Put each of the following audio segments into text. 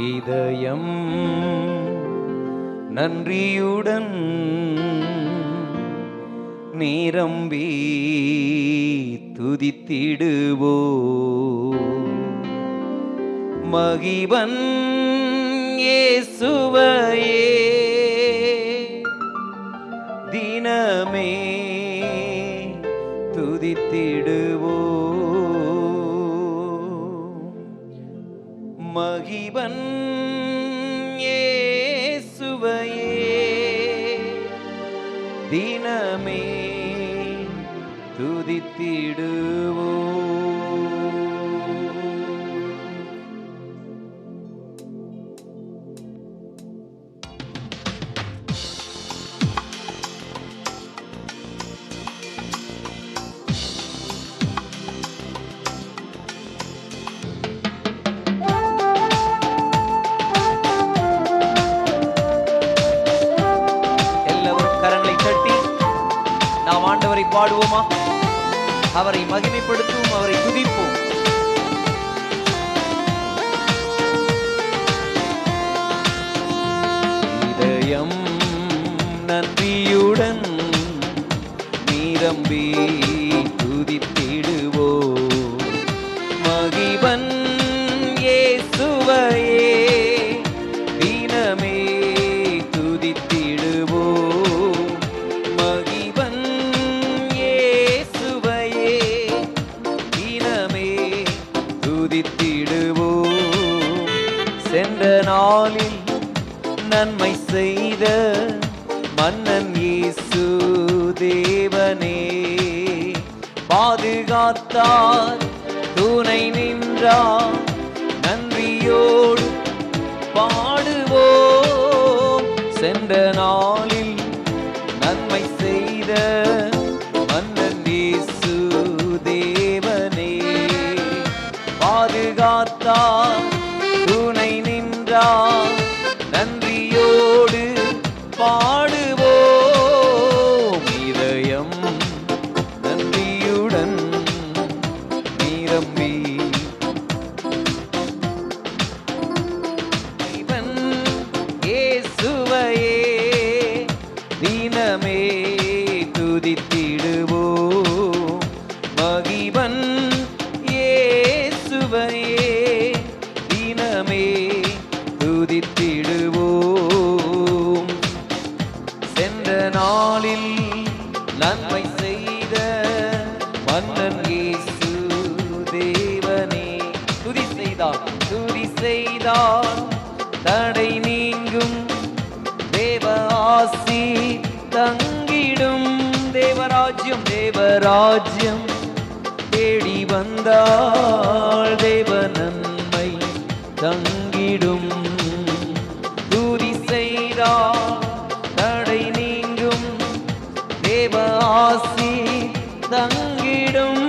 இதயம் நன்றியுடன் நிரம்பி துதித்திடுவோ மகிபன் இயேசுவையே தினமே துதித்திடுவோ மகிபன் இயேசுவையே தினமே துதித்திடுவோ. நாம் ஆண்டவரை பாடுவோமா? அவரை மகிமைப்படுத்துவோம், அவரை துதிப்போம். இதயம் நன்றியுடன் நிரம்பி துதித்திடுவோ மகிபன் இயேசுவையே தினமே துதித்திடுவோ மகிபன் இயேசுவையே தினமே துதித்திடுவோ. சென்ற நாளில் நன்மை செய்த மன்னன் இயேசு தேவனே பாதுகாத்தார், துணை நின்றார், நன்றியோடு பாடுவோம். சென்ற நாளில் நன்மை செய்த மன்னன் இயேசு தேவனே பாதுகாத்தார், துணை நின்றார், நன்றியோடு பாடுவோம். இதயம் நன்றியுடன் நிரம்பி இவன் இயேசுவையே தினமே துதித்திடுவோம் மகிபன் இயேசுவையே தினமே துதித்திடுவோம். சென்ற நாளில் நன்மை செய்த மன்னன் இயேசு தேவனே துதி செய்தார், தடை நீங்கும் தேவ ஆசி தங்கிடும். தேவராஜ்யம் தேடி வந்தாள், தேவ நன்மை தங்கிடும். துதி செய்தார், தடை நீங்கும் தேவ ஆசி தங்கிடும்.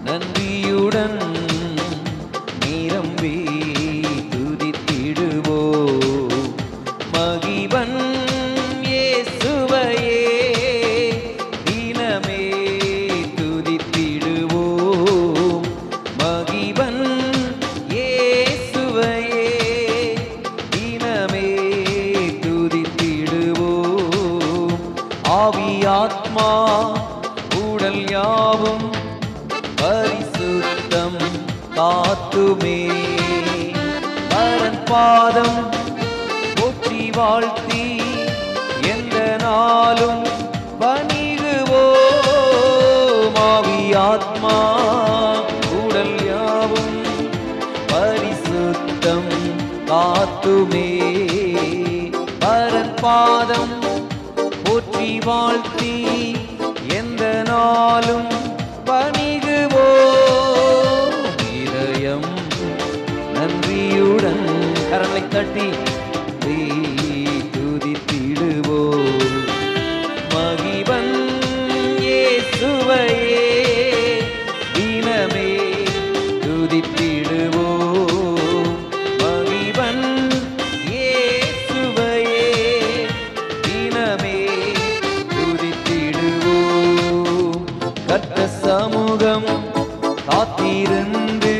நன்றியுடன் நிரம்பி துதித்திடுவோ மகிபன் இயேசுவையே தினமே துதித்திடுவோ மகிபன் இயேசுவையே தினமே துதித்திடுவோ. ஆவி ஆத்மா உடல் யாவும் பரிசுத்தம் காத்துமே பரன் பாதம் போற்றி வாழ்த்தி எந்த நாளும் பணிகுவோம். ஆவி ஆத்மா உடல் யாவும் பரிசுத்தம் காத்துமே பரன் பாதம் போற்றி வாழ்த்தி எந்த நாளும் பணிகுவோம். இதயம் நன்றியுடன் கரங்களை தட்டி துதித்திடுவோ மகிபன் இயேசுவையே தினமே துதித்திடுவோ மகிபன் இயேசுவையே தினமே துதித்திடுவோ. கர்த்தர் சமூகம் காத்திருந்து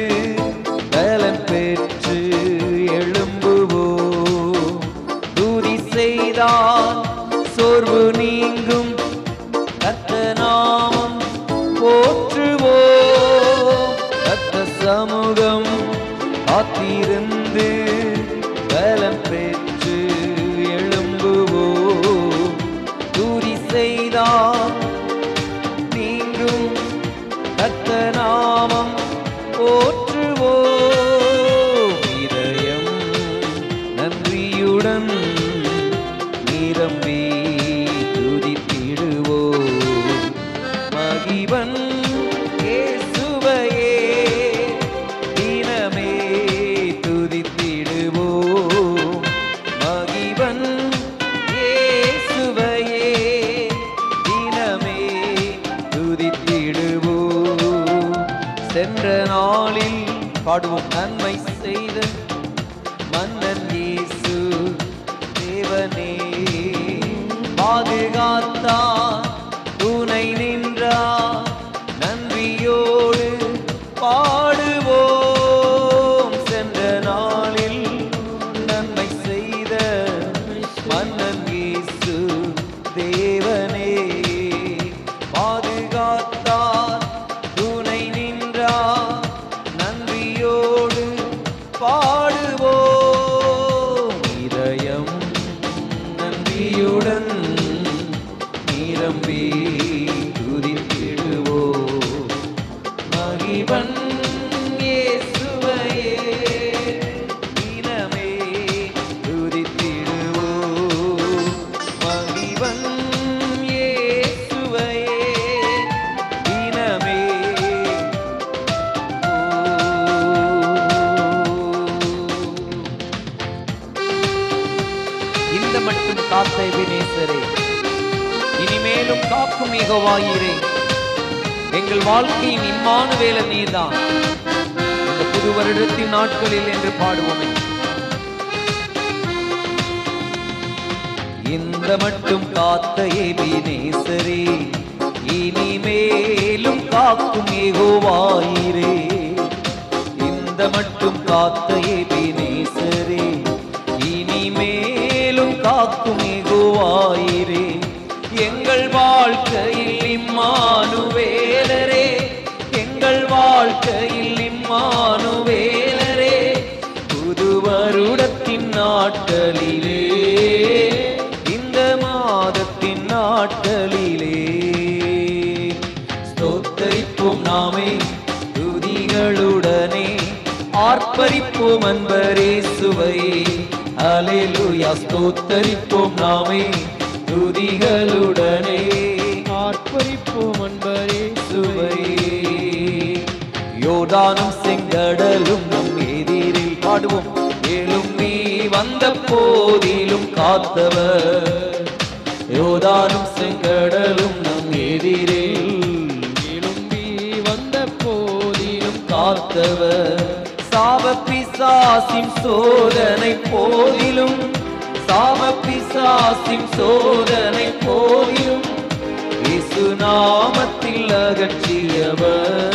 சமூகம் காத்திருந்து பலம் பெற்று எழும்புவோம். துதி செய்தார் நீங்கும் கர்த்தர் நாமம் போற்றுவோம். இதயம் நன்றியுடன் நிரம்பி துதித்திடுவோம். மகிபன் இயேசுவையே தினமே துதித்திடுவோம். மகிபன் இயேசுவையே தினமே துதித்திடுவோம். சென்ற நாளில் பாடுவோம் நன்மை செய்த மன்னன் இயேசு தேவனே. பாதுகாத்தார் துணை நின்றார் நன்றியோடு பாடுவோம். சென்ற நாளில் நன்மை செய்த மன்னன் இயேசு தேவனே. பாதுகாத்தார் துணை நின்றார் நன்றியோடு பாடுவோம். இதயம் நன்றியுடன் நிரம்பி துதித்திடுவோம். மகிபன் இயேசுவையே தினமே துதித்திடுவோம். மகிபன் இயேசுவையே தினமே. இந்த மட்டும் காத்த எபினேசரே, இனிமேலும் காக்கும் யெகோவாயீரே, எங்கள் வாழ்க்கையின் இம்மானுவேல நீர்தான். இந்த புது வருடத்தின் நாட்களில் என்று பாடுவோமே. இந்த மட்டும் காத்த எபினேசரே, இனிமேலும் காக்கும் யெகோவாயீரே. இந்த மட்டும் காத்த எபினேசரே, இனிமேலும் காக்கும் யெகோவாயீரே. எங்கள் வாழ்க்கையில் இம்மானுவேலரே, எங்கள் வாழ்க்கையில் இம்மானுவேலரே. புது வருடத்தின் நாட்களிலே, இந்த மாதத்தின் நாட்களிலே ஸ்தோத்தரிப்போம் நாமே துதிகளுடனே. ஆர்ப்பரிப்போம் அன்பரேசுவை. அல்லேலூயா. ஸ்தோத்தரிப்போம் நாமே துதிகளுடனே. ஆர்ப்பரிப்போம் அன்பரேசுவை. யோர்தானும் செங்கடலும் நம் எதிரில் பாடுவோம். எழும்பி வந்த போதிலும் காத்தவர். யோர்தானும் செங்கடலும் நம் எதிரில் எழும்பி வந்த போதிலும் காத்தவர். சாப பிசாசின் சோதனை போதிலும், சாப பிசாசின் சோதனை போதிலும் இயேசு நாமத்தில் அகற்றியவர்.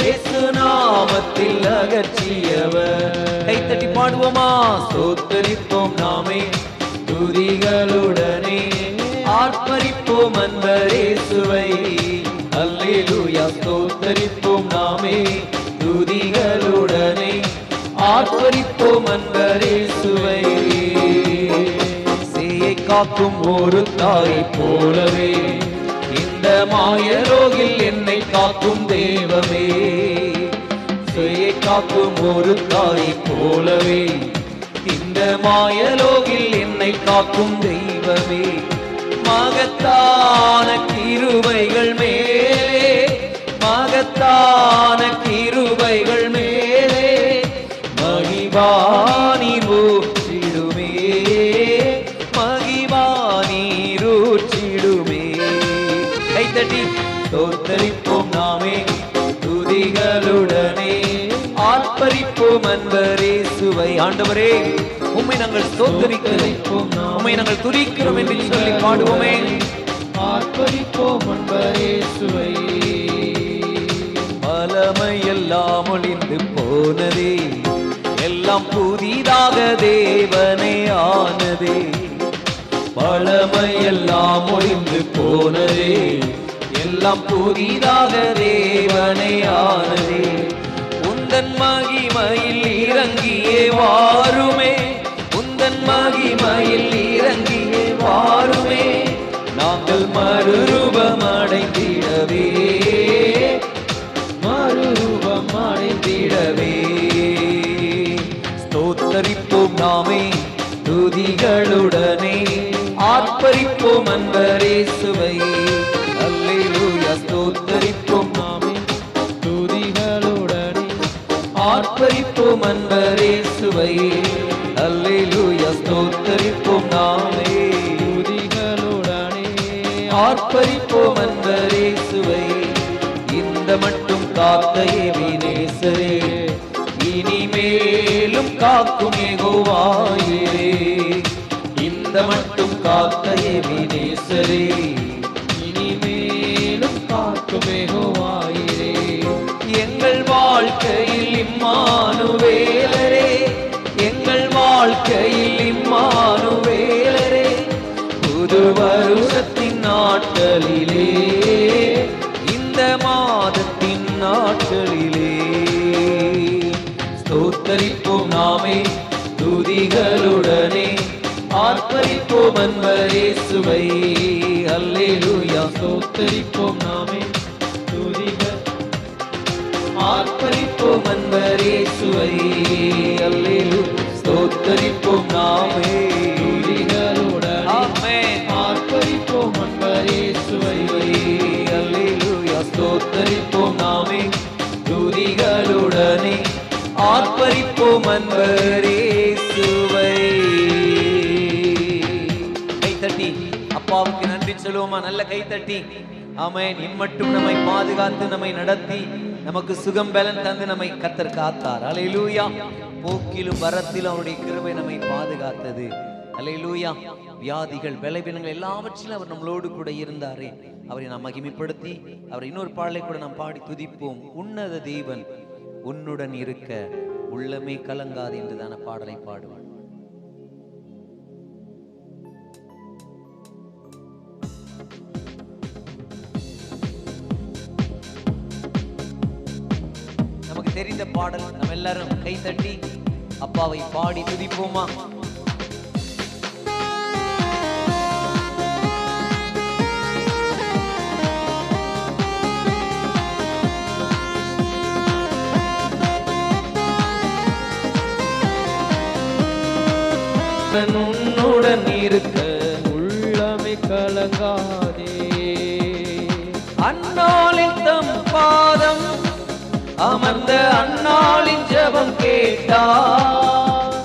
இயேசு நாமத்தில் அகற்றியவர். கைத்தட்டி பாடுவோமா. ஸ்தோத்தரிப்போம் நாமே துதிகளுடனே. ஆர்ப்பரிப்போம் அன்பரேசுவை. அல்லேலூயா. ஸ்தோத்தரிப்போம் நாமே துதிகளுடனே. ஆர்ப்பரிப்போம் அன்பரேசுவை. சேயை காக்கும் ஒரு தாயை போலவே இந்த மாயரோகில் என்னை காக்கும் தெய்வமே. சேயை காக்கும் ஒரு தாயை போலவே இந்த மாயலோகில் என்னை காக்கும் தெய்வமே. மகத்தான கிருபைகள் மேலே, மகத்தான கிருபைகள் மேலே மகிபானீர் ஊற்றிடுமே, மகிபானீர் ஊற்றிடுமே. கைத்தட்டி ஸ்தோத்தரிப்போம் நாமே துதிகளுடனே. ஆர்ப்பரிப்போம் அன்பரேசுவை. ஆண்டவரே, உம்மை நாங்கள் ஸ்தோத்தரிக்கிறோம், உம்மை நாங்கள் துதிக்கிறோம் என்று சொல்லி பாடுவோமே. ஆர்ப்பரிப்போம் அன்பரேசுவை. பலமை எல்லாம் ஒளிந்து போனதே, எல்லாம் புதிதாக தேவனே ஆனதே. பழமை எல்லாம் ஒளிந்து போனதே, எல்லாம் புதிதாக தேவனே ஆனதே. உன் உந்தன் மகிமையில் இறங்கியே வாருமே, உந்தன் மகிமையில் இறங்கியே வாருமே, நாங்கள் மறுரூபம் அடைந்திடவே, மறுரூபம் அடைந்திடவே. ஸ்தோத்தரிப்போம் நாமே துதிகளுடனே, ஆர்ப்பரிப்போம் அன்பரேசுவை. அல்லேலூயா. ஸ்தோத்தரிப்போம் நாமே துதிகளுடனே, ஆர்ப்பரிப்போம் அன்பரேசுவை. அல்லேலூயா. ஸ்தோத்தரிப்போம் நாமே துதிகளுடனே, ஆர்ப்பரிப்போம் அன்பரேசுவை. இந்த மட்டும் காத்த எபினேசரே, இனிமேலும் காக்கும் யெகோவாயிரே. இந்த மட்டும் காத்த எபினேசரே, இனிமேலும் காக்கும் யெகோவாயிரே. எங்கள் வாழ்க்கையில் இம்மானுவேலரே, எங்கள் வாழ்க்கையில் இம்மானுவேலரே. புது வருஷத்தின் நாட்களிலே, இந்த மாதத்தின் நாட்களிலே, ஸ்தோத்தரிப்போம் நாமே துதிகளுடனே, ஆர்ப்பரிப்போம் அன்பரேசுவை. அல்லேலூயா. ஸ்தோத்தரிப்போம் நாமே துதிகள், ஆர்ப்பரிப்போம் அன்பரேசுவை. அல்லேலூயா. ஸ்தோத்தரிப்போம் நாமே துதிகளுடனே, ஆமென். ஆர்ப்பரிப்போம் அன்பரேசுவை. அல்லேலூயா. ஸ்தோத்தரிப்போம் நாமே துதிகளுடனே, ஆர்ப்பரிப்போம் அன்பரேசுவை. கைத்தட்டி அப்பாவுக்கு நன்றி சொல்லுவோமா? நல்ல கைத்தட்டி. ஆமென். இம்மட்டும் நம்மை பாதுகாத்து நம்மை நடத்தி நமக்கு சுகம் பலன் தந்து நம்மை கர்த்தர் காத்தார். அல்லேலூயா. போக்கிலும் வரத்திலும் அவருடைய கிருபை நம்மை பாதுகாத்தது. அல்லேலூயா. வியாதிகள் பலவீனங்கள் எல்லாவற்றிலும் அவர் நம்மளோடு கூட இருந்தாரே, அவரை நாம் மகிமைப்படுத்தி அவரை இன்னொரு பாடலை கூட நாம் பாடி துதிப்போம். உன்னத தேவன் உன்னுடன் இருக்க உள்ளமே கலங்காது என்றுதான பாடலை பாடுவார். நமக்கு தெரிந்த பாடல், நம்ம எல்லாரும் கை தட்டி அப்பாவை பாடி துதிப்போமா? உன்னுடன் இருக்க உள்ளமே கலங்காதே, அன்னாளின் தம் பாதம் அமர்ந்த அன்னாளின் ஜெபம் கேட்டார்.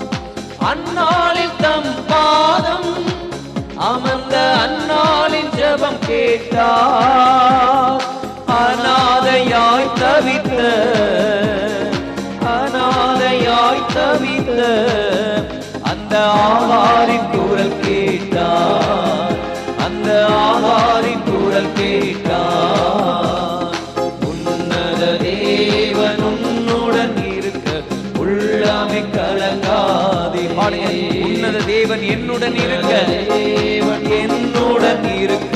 அன்னாளின் தம் பாதம் அமர்ந்த அன்னாளின் ஜெபம் கேட்டார். அநாதையாய் தவித்த, அநாதையாய் தவித்த அந்த ஆகாரின் குரல் கேட்டார், அந்த ஆகாரின் குரல் கேட்டார். உன்னத தேவன் உன்னுடன் இருக்க உள்ளமே கலங்காதே. உன்னத தேவன் என்னுடன் இருக்க, தேவன் என்னுடன் இருக்க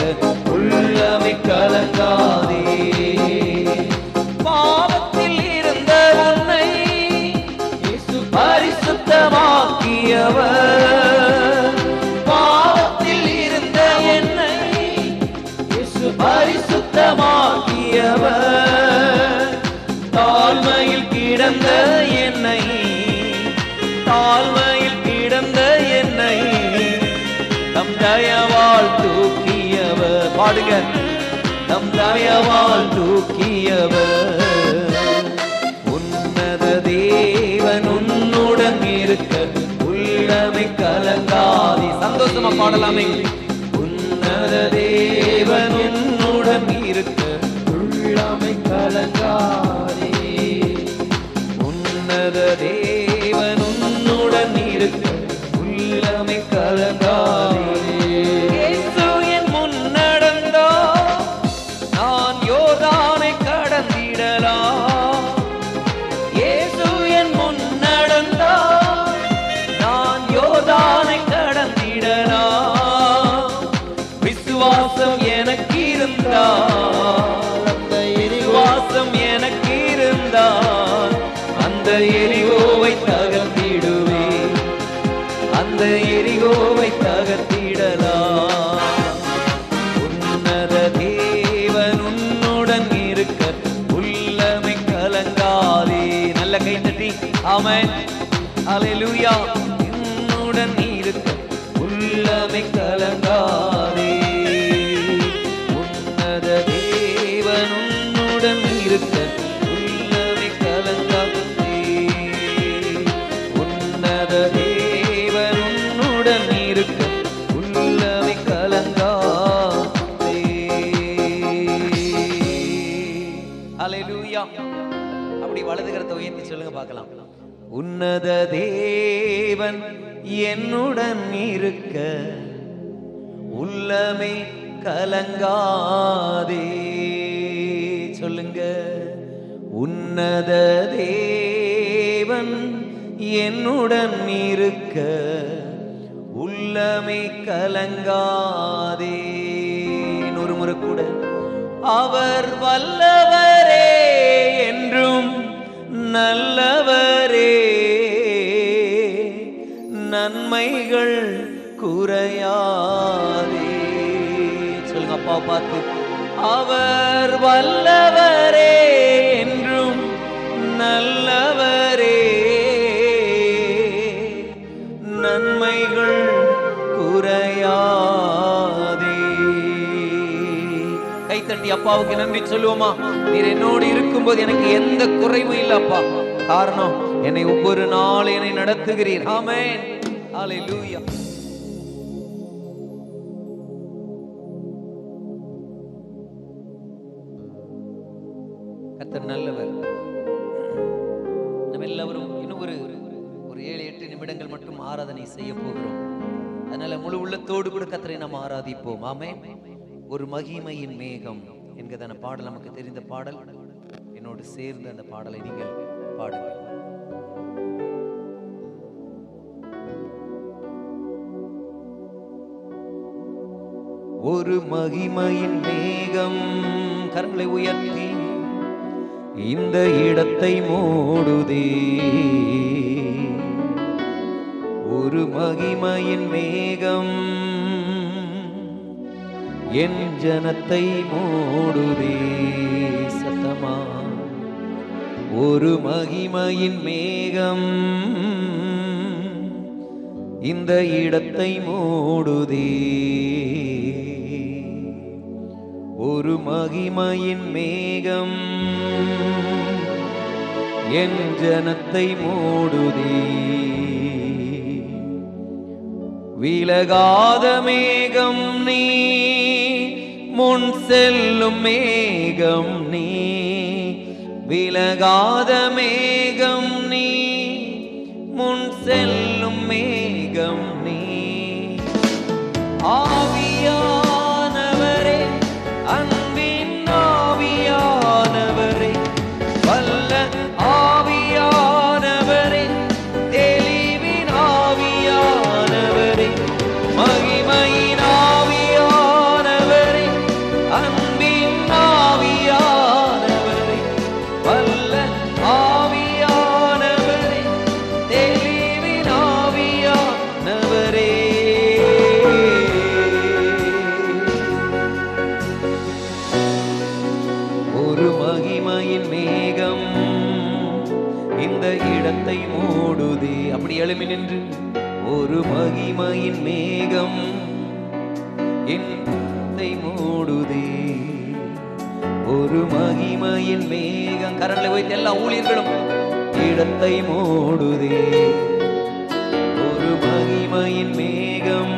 உள்ளமே கலங்காதே. பாவத்தில் இருந்த உன்னை பரிசுத்தமாக்கியவர், பாவத்தில் இருந்த என்னை பரிசுத்தமாக்கியவர். தாழ்மையில் கிடந்த என்னை, தாழ்மையில் கிடந்த என்னை தம் தயவால் தூக்கியவர். பாடுங்க. தம் தயவால் தூக்கியவர். உன்னத தேவன் உன்னுடன் இருக்க உள்ளமை கலங்காதே. சந்தோஷமா பாடலாமே. உன்னத தேவன் உன்னுடன் இருக்க உள்ளமை கலங்காதே, உன்னத தேவன் உன்னுடன் இருக்க உள்ளமை கலங்காதே. இயேசு என் முன் நடந்தார், நான் யோர்தானை கடந்திடலாம். இயேசு என் முன் நடந்தார், நான் யோர்தானை கடந்திடலாம். விசுவாசம் எனக்கு இருந்தால், அந்த விசுவாசம் எனக்கு இருந்தால் அந்த எரிகோவை தகர்த்திடுவே, அந்த எரிகோவை தகர்த்திடலாம். உன்னத தேவன் உன்னுடன் இருக்க உள்ளமை கலங்காதே. நல்ல கை தட்டி ஆமென் அல்லேலூயா. உன்னுடன் இருக்க உள்ளமை கலங்காதே. உன்னத தேவன் உன்னுடன் இருக்க உள்ளமை கலங்காதே. உன்னத தேவன் உன்னுடன் இருக்க உள்ளமை கலங்காதே. அல்லேலூயா. அப்படி வலது கரத்தை உயர்த்தி சொல்லுங்க பார்க்கலாம். உன்னத தேவன் என்னுடன் இருக்க உள்ளமே கலங்காதே. சொல்லுங்க. உன்னத தேவன் என்னுடன் இருக்க உள்ளமே கலங்காதே. ஒரு முறை கூட. அவர் வல்லவரே என்றும் நல்லவரே, நன்மைகள் குறையாதே. சொல்லுங்க அப்பா பார்த்து. அவர் வல்லவரே என்றும் நல்லவரே, நன்மைகள் குறையாதே. கைத்தட்டி அப்பாவுக்கு நன்றி சொல்லுவோமா? நீர் என்னோடு இருக்கும்போது எனக்கு எந்த குறைவும் இல்லை அப்பா. காரணம், என்னை ஒவ்வொரு நாள் என்னை நடத்துகிறீர். ஆமென் அல்லேலூயா. கர்த்தர் நல்லவர். நம்ம எல்லாரும் இன்னும் ஒரு 7-8 நிமிடங்கள் மட்டும் ஆராதனை செய்ய போகிறோம். அதனால முழு உள்ளத்தோடு கூட கர்த்தரை நாம் ஆராதிப்போம். ஆமென். ஒரு மகிமையின் மேகம் என்கிறதான பாடல் நமக்கு தெரிந்த பாடல். என்னோடு சேர்ந்து அந்த பாடலை நீங்கள் பாடுங்கள். ஒரு மகிமையின் மேகம் கரங்களை உயர்த்தி இந்த இடத்தை மூடுதே. ஒரு மகிமையின் மேகம் என் ஜனத்தை மூடுதே. சத்தமா. ஒரு மகிமையின் மேகம் இந்த இடத்தை மூடுதே. ஒரு மகிமையின் மேகம் என் ஜனத்தை மூடுதே. விலகாத மேகம் நீ, முன் செல்லும் மேகம் நீ. விலகாத மேகம் நீ, முன் செல்லும் மேகம் நீ. ஆவியானவரே, அன்பின் ஆவியானவரே, வல்ல ஆவியானவரே, தெளிவின் ஆவியானவரே, மகிமையின் ஆவியானவரே, அன்பின் ஆவியானவரே, வல்ல ஆவியானவரே, தெளிவின் ஆவியானவரே. ஒரு மகிமையின் மேகம் இந்த இடத்தை மூடுதே. அப்படி எழுமி நின்று. ஒரு மகிமையின் மேகம் என் இடத்தை மூடுதே. ஒரு மகிமையின் மேகம் கரங்களை வைத்து எல்லா ஊழியர்களும் இடத்தை மூடுதே. ஒரு மகிமையின் மேகம்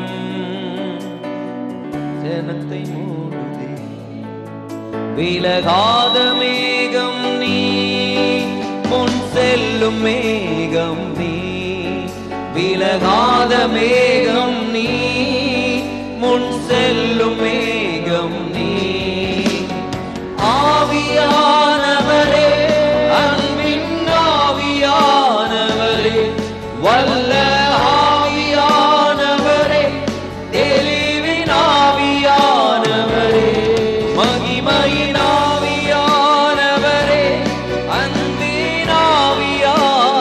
ஜனத்தை மூடுதே. விலகாத மேகம் நீ, முன் செல்லும் மேகம் நீ. விலகாத மேகம் நீ, முன் செல்லும் மேகம் நீ. ஆவியானவரே, அன்பின் ஆவியானவரே, வல்ல ஆவியானவரே, தெளிவின் ஆவியானவரே, மகிமையின் ஆவியானவரே, அன்பின் ஆவியானவரே,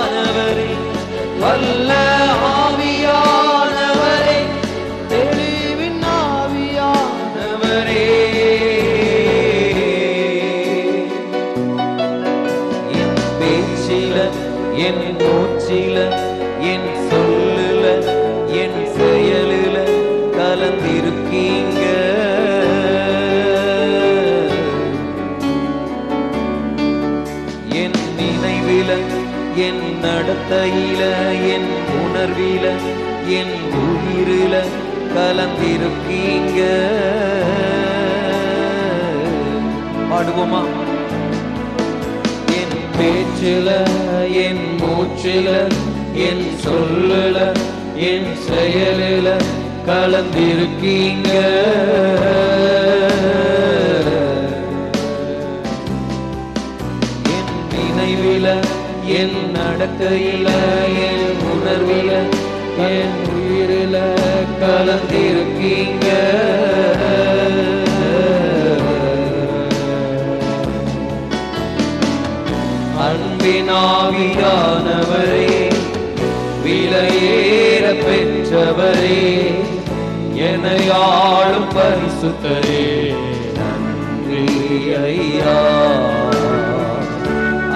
என் மூச்சில என் சொல்லுல என் செயலுல கலந்திருக்கீங்க. என் நினைவில என் நடத்தையில என் உணர்வில என் உயிரில கலந்திருக்கீங்க. பாடுவோமா? என் பேச்சில என் மூச்சில என் சொல்லுல என் செயலில கலந்திருக்கீங்க. என் நினைவில என் நடக்கையில என் உணர்வில என் உயிரில கலந்திருக்கீங்க. அன்பினாவியானவரே, விலையேற பெற்றவரே, என்னை ஆளும் பரிசுத்தரே, நன்றி ஐயா.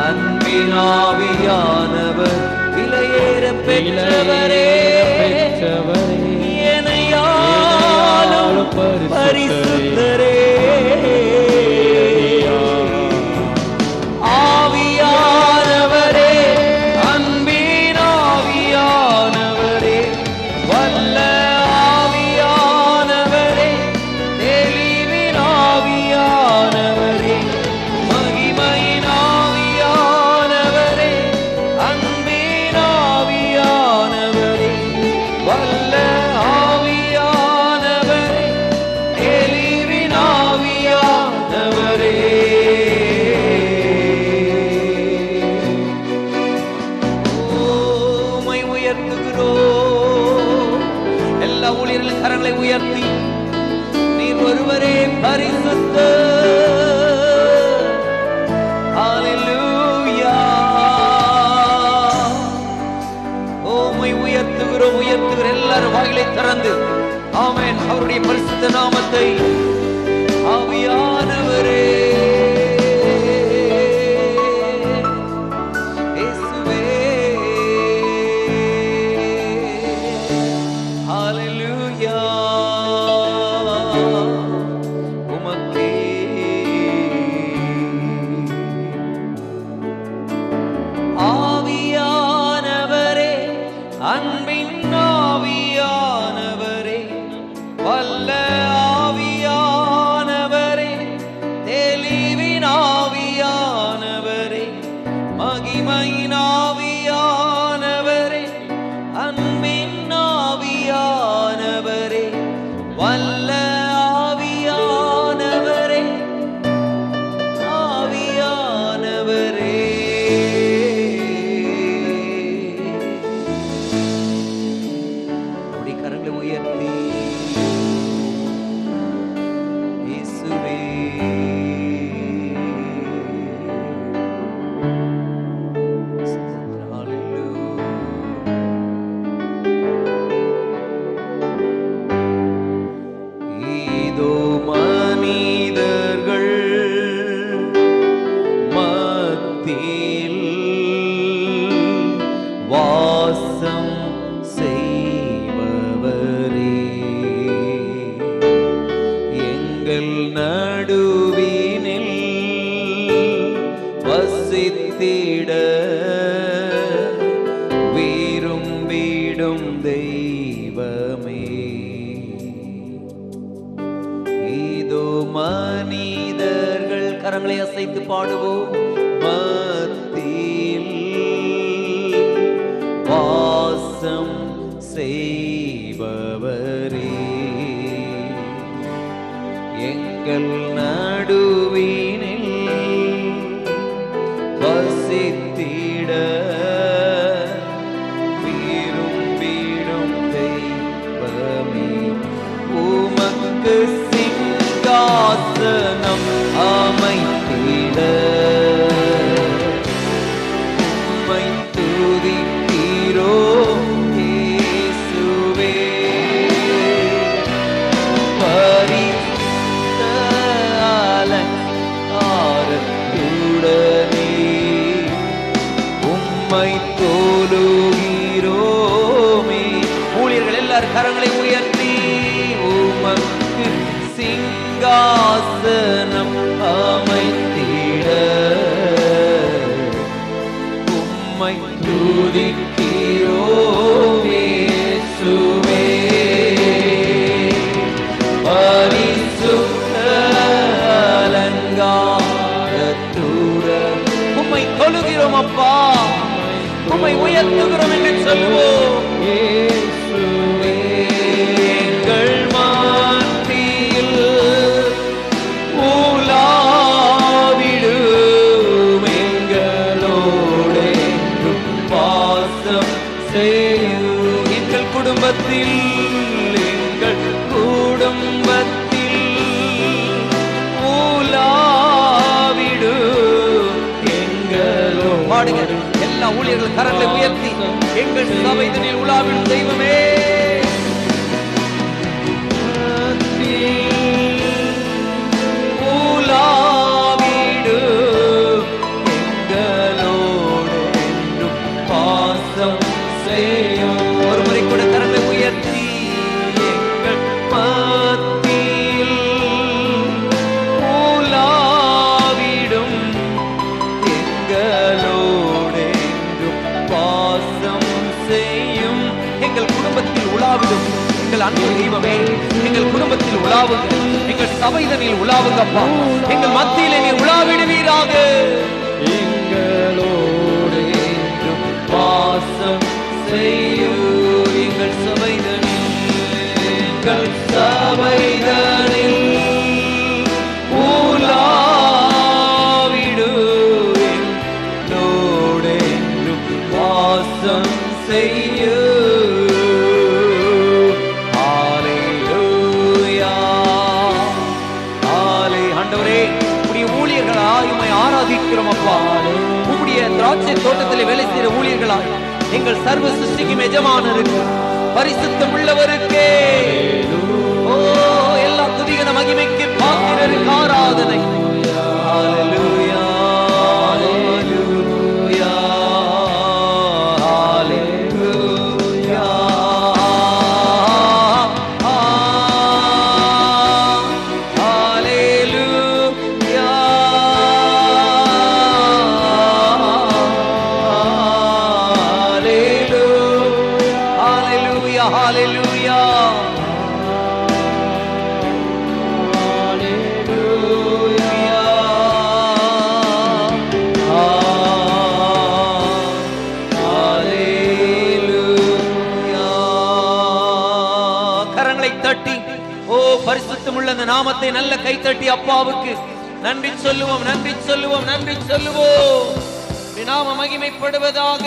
அன்பினாவியானவர், விலையேற பெற்றவரே, என்னை ஆளும் பரிசுத்தரே, கரங்களை உயர்த்தி நீர் ஒருவரே பரிசுத்தர். ஹல்லேலூயா. உம்மை உயர்த்துகிறோம், உயர்த்துகிறோம். எல்லாரும் வாயிலை திறந்து ஆமென் அவருடைய பரிசுத்த நாமத்தை. ஆவியானவரே, இயேசுவே, ஹல்லேலூயா. உமக்கே ஆவியானவரே, அன்பின் ஆவியானவரே, வல்ல ஆவியானவரே, தெளிவின் ஆவியானவரே, மகிமையின் ஆவியானவரே, அன்பின் ஆவியானவரே, வல்ல ஆவியானவரே, ஆவியானவரே. அப்படி கரங்களை உயர்த்தி இயேசுவே, இதோ மனிதர்கள் மத்தியில் வாசம் செய்பவரே, எங்கள் நடுவினில் வசித்திட விரும்பிடும் தெய்வமே. இதோ மனிதர்கள் கரங்களை அசைத்து பாடுவோம். மத்தியில் வாசம் செய்பவரே, எங்கள் நடுவினில் வசித்திட விரும்பிடும் தெய்வமே. உமக்கு சிங்காசனம் அமைத்திட உம்மை துதிக்கிறோம் இயேசுவே. பரிசுத்த போலுகிறோமே. ஊழியர்கள் எல்லாரும் கரங்களை உயர்த்தி உமக்கு சிங்காசனம் அமைத்திட உம்மை துதிக்கிறோம் இயேசுவே. பரிசுத்த அலங்காரத்துடன் உம்மை தொழுகிறோம் அப்பா, உம்மை உயர்த்துகிறோம் என்று சொல்லுவோம். இயேசுவே எங்கள் மத்தியில் உலாவிடும், எங்களோடு என்றும் வாசம் செய்யும். எங்கள் குடும்பத்தில் பாடுங்க. எல்லா ஊழியர்கள் கரங்களை உயர்த்தி எங்கள் சபைதனில் உலாவிடும் தெய்வமே, உலாவிடும், எங்களோடு என்றும் பாசம் செய்யும். ஒரு முறை கூட கரங்களை உயர்த்தி எங்கள் மத்தியில் உலாவிடும், எங்களோடு என்றும் பாசம் செய்யும். எங்கள் குடும்பத்தில் உலாவிடும் எங்கள் அன்பு தெய்வமே, எங்கள் குடும்பத்தில் உலாவுங்க, எங்கள் சபைதனில் உலாவுங்கப்பா, எங்கள் மத்தியிலே நீ உலாவிடுவீராக. எங்களோடு என்றும் பாசம் செய்யும். எங்கள் சபைதனில், எங்கள் சபைதனில் உலாவிடும், எங்களோடு என்றும் பாசம் செய்யும். ஆராதிக்கிறோம் அப்பா. உம்முடைய திராட்சை தோட்டத்தில் வேலை செய்கிற ஊழியர்களாய் எங்கள் சர்வ சிருஷ்டிக்கும் எஜமானருக்கு, பரிசுத்தம் உள்ளவருக்கே ஓ எல்லா துதிகன மகிமைக்கு பாத்திரருக்கு ஆராதனை. ஹல்லேலூயா, ஹல்லேலூயா, ஹல்லேலூயா. Hallelujah. கரங்களை தட்டி ஓ பரிசுத்தமுள்ள அந்த நாமத்தை நல்ல கை தட்டி அப்பாவுக்கு நன்றி சொல்லுவோம், நன்றி சொல்லுவோம், நன்றி சொல்லுவோம். நாம மகிமைப்படுவதாக.